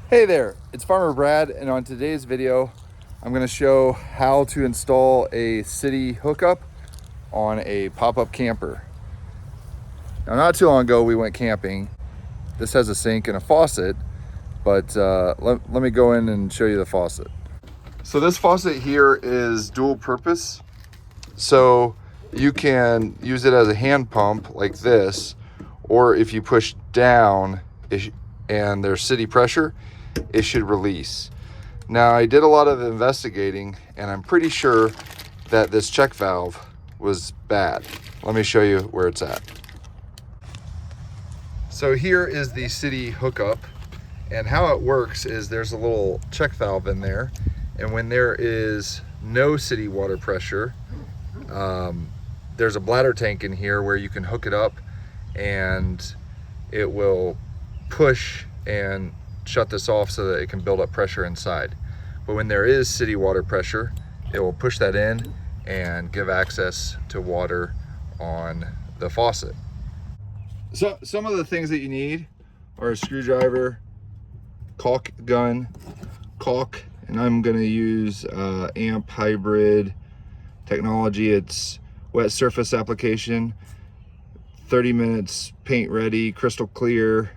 Hey there, it's Farmer Brad, and on today's video, I'm going to show how to install a city hookup on a pop-up camper. Now, not too long ago, we went camping. This has a sink and a faucet, but let me go in and show you the faucet. So this faucet here is dual purpose. So you can use it as a hand pump like this, or if you push down and there's city pressure, it should release. Now, I did a lot of investigating and I'm pretty sure that this check valve was bad. Let me show you where it's at. So here is the city hookup, and how it works is there's a little check valve in there, and when there is no city water pressure, there's a bladder tank in here where you can hook it up and it will push and shut this off so that it can build up pressure inside. But when there is city water pressure, it will push that in and give access to water on the faucet. So some of the things that you need are a screwdriver, caulk gun, caulk, and I'm going to use AMP hybrid technology. It's wet surface application, 30 minutes paint ready, crystal clear,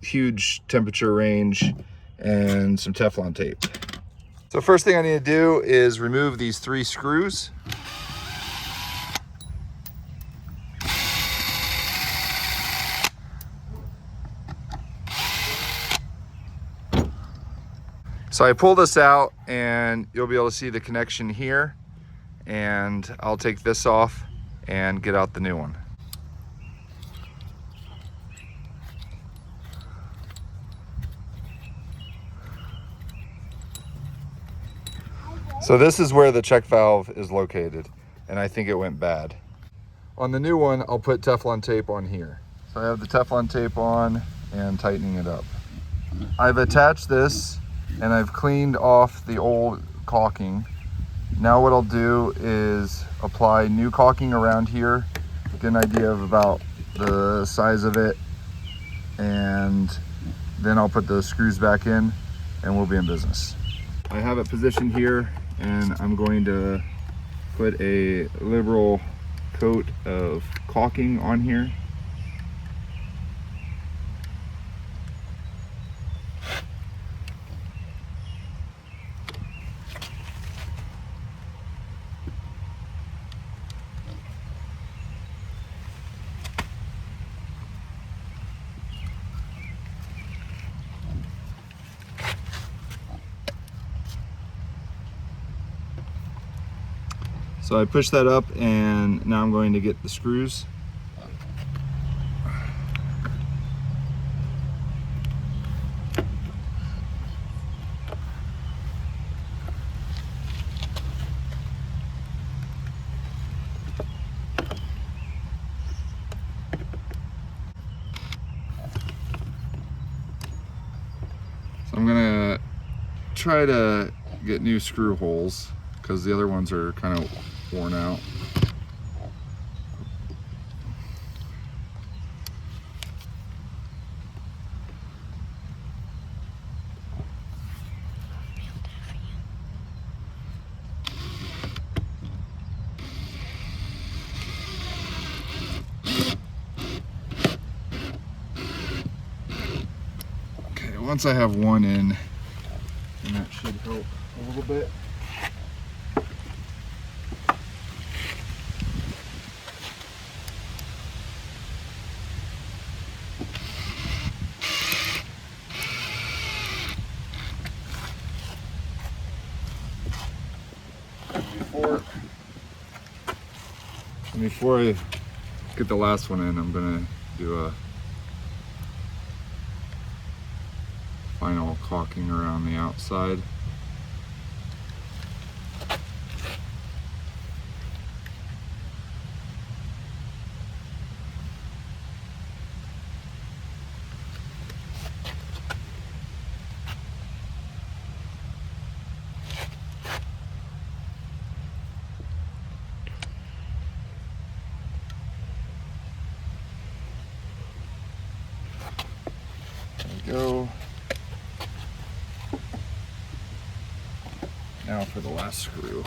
huge temperature range, and some Teflon tape. So first thing I need to do is remove these 3 screws. So I pull this out and you'll be able to see the connection here, and I'll take this off and get out the new one. So this is where the check valve is located, and I think it went bad. On the new one, I'll put Teflon tape on here. So I have the Teflon tape on and tightening it up. I've attached this and I've cleaned off the old caulking. Now what I'll do is apply new caulking around here, get an idea of about the size of it, and then I'll put the screws back in and we'll be in business. I have it positioned here, and I'm going to put a liberal coat of caulking on here. So I push that up, and now I'm going to get the screws. So I'm gonna try to get new screw holes because the other ones are kind of worn out. Okay, once I have one in, and that should help a little bit. Before I get the last one in, I'm gonna do a final caulking around the outside. There we go. Now for the last screw.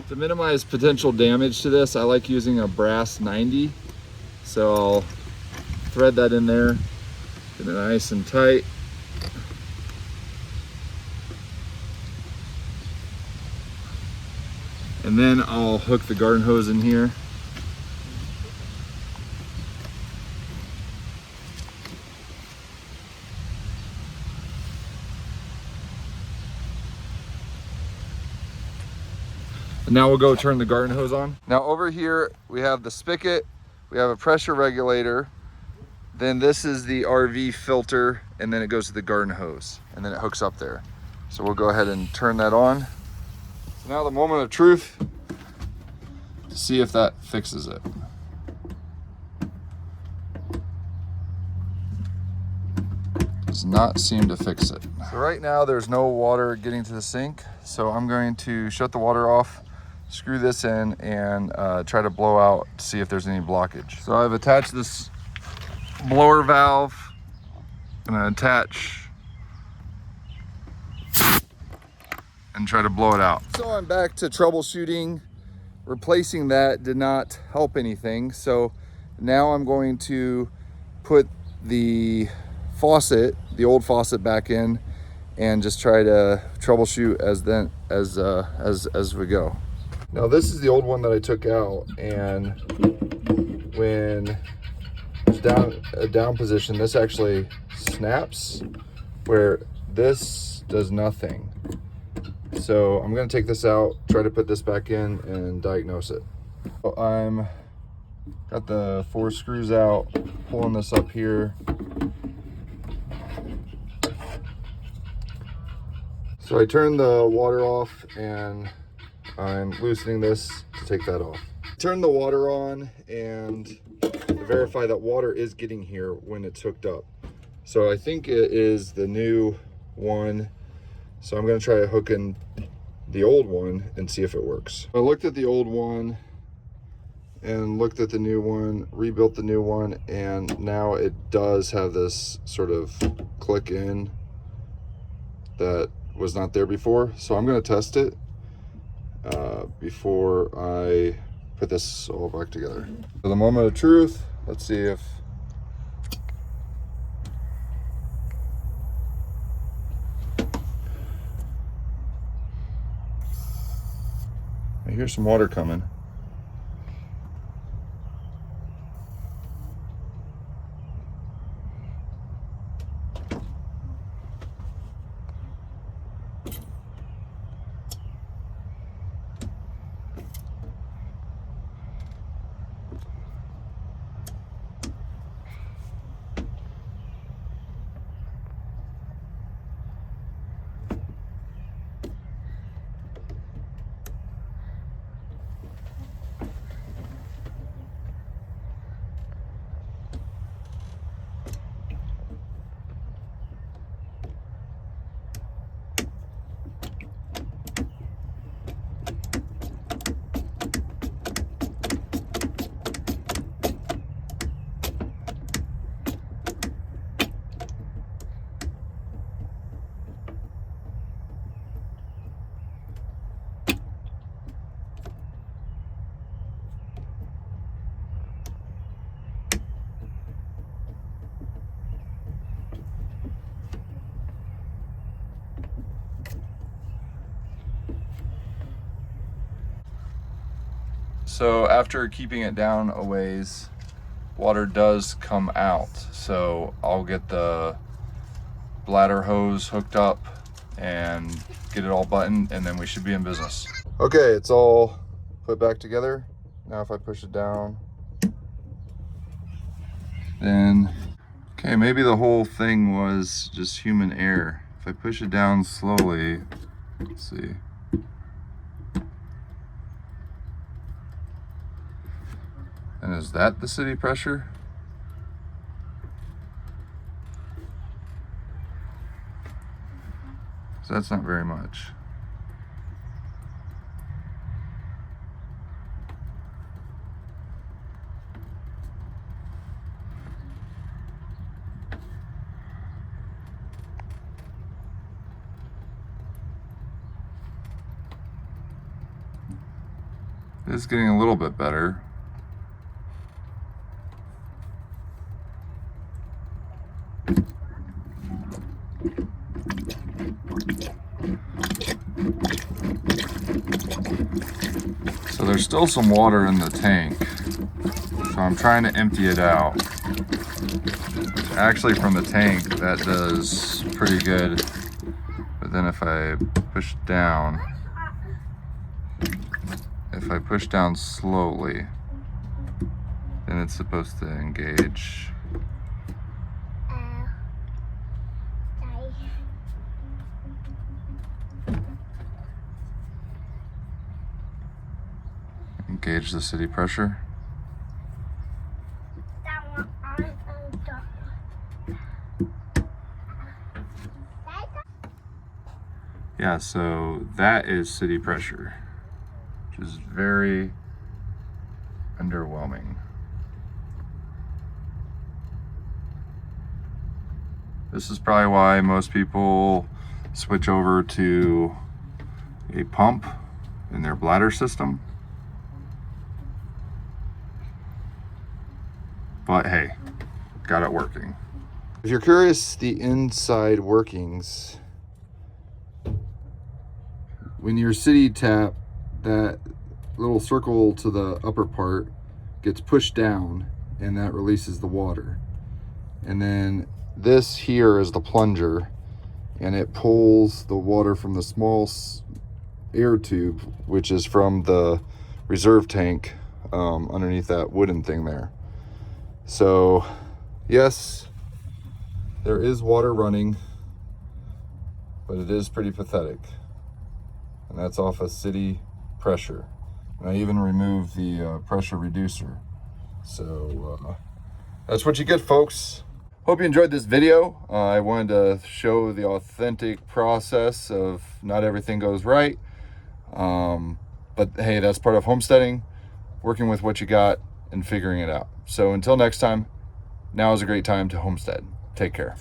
To minimize potential damage to this, I like using a brass 90. So I'll thread that in there, get it nice and tight. And then I'll hook the garden hose in here. And now we'll go turn the garden hose on. Now over here, we have the spigot, we have a pressure regulator, then this is the RV filter, and then it goes to the garden hose, and then it hooks up there. So we'll go ahead and turn that on. So now the moment of truth, to see if that fixes it. Does not seem to fix it. So right now there's no water getting to the sink, so I'm going to shut the water off, screw this in, and try to blow out to see if there's any blockage. So I've attached this blower valve. I'm gonna attach and try to blow it out. So I'm back to troubleshooting. Replacing that did not help anything. So now I'm going to put the faucet, the old faucet, back in and just try to troubleshoot as we go. Now this is the old one that I took out, and when it's down position, this actually snaps, where this does nothing. So I'm gonna take this out, try to put this back in and diagnose it. So I'm got the 4 screws out, pulling this up here. So I turned the water off and I'm loosening this to take that off. Turn the water on and verify that water is getting here when it's hooked up. So I think it is the new one. So I'm gonna try hooking the old one and see if it works. I looked at the old one and looked at the new one, rebuilt the new one, and now it does have this sort of click in that was not there before. So I'm gonna test it before I put this all back together. For the moment of truth, let's see if I hear some water coming. So after keeping it down a ways, water does come out. So I'll get the bladder hose hooked up and get it all buttoned, and then we should be in business. Okay, it's all put back together. Now if I push it down, then, okay, maybe the whole thing was just human error. If I push it down slowly, let's see. And is that the city pressure? So that's not very much. It's getting a little bit better. So there's still some water in the tank, so I'm trying to empty it out. Actually, from the tank, that does pretty good. But then if I push down, slowly, then it's supposed to engage. Engage the city pressure. Yeah, so that is city pressure, which is very underwhelming. This is probably why most people switch over to a pump in their bladder system. But hey, got it working. If you're curious the inside workings, when your city tap, that little circle to the upper part gets pushed down and that releases the water. And then this here is the plunger, and it pulls the water from the small air tube, which is from the reserve tank underneath that wooden thing there. So yes, there is water running, but it is pretty pathetic. And that's off of city pressure. And I even removed the pressure reducer. So that's what you get, folks. Hope you enjoyed this video. I wanted to show the authentic process of not everything goes right. But hey, that's part of homesteading, working with what you got and figuring it out. So until next time, now is a great time to homestead. Take care.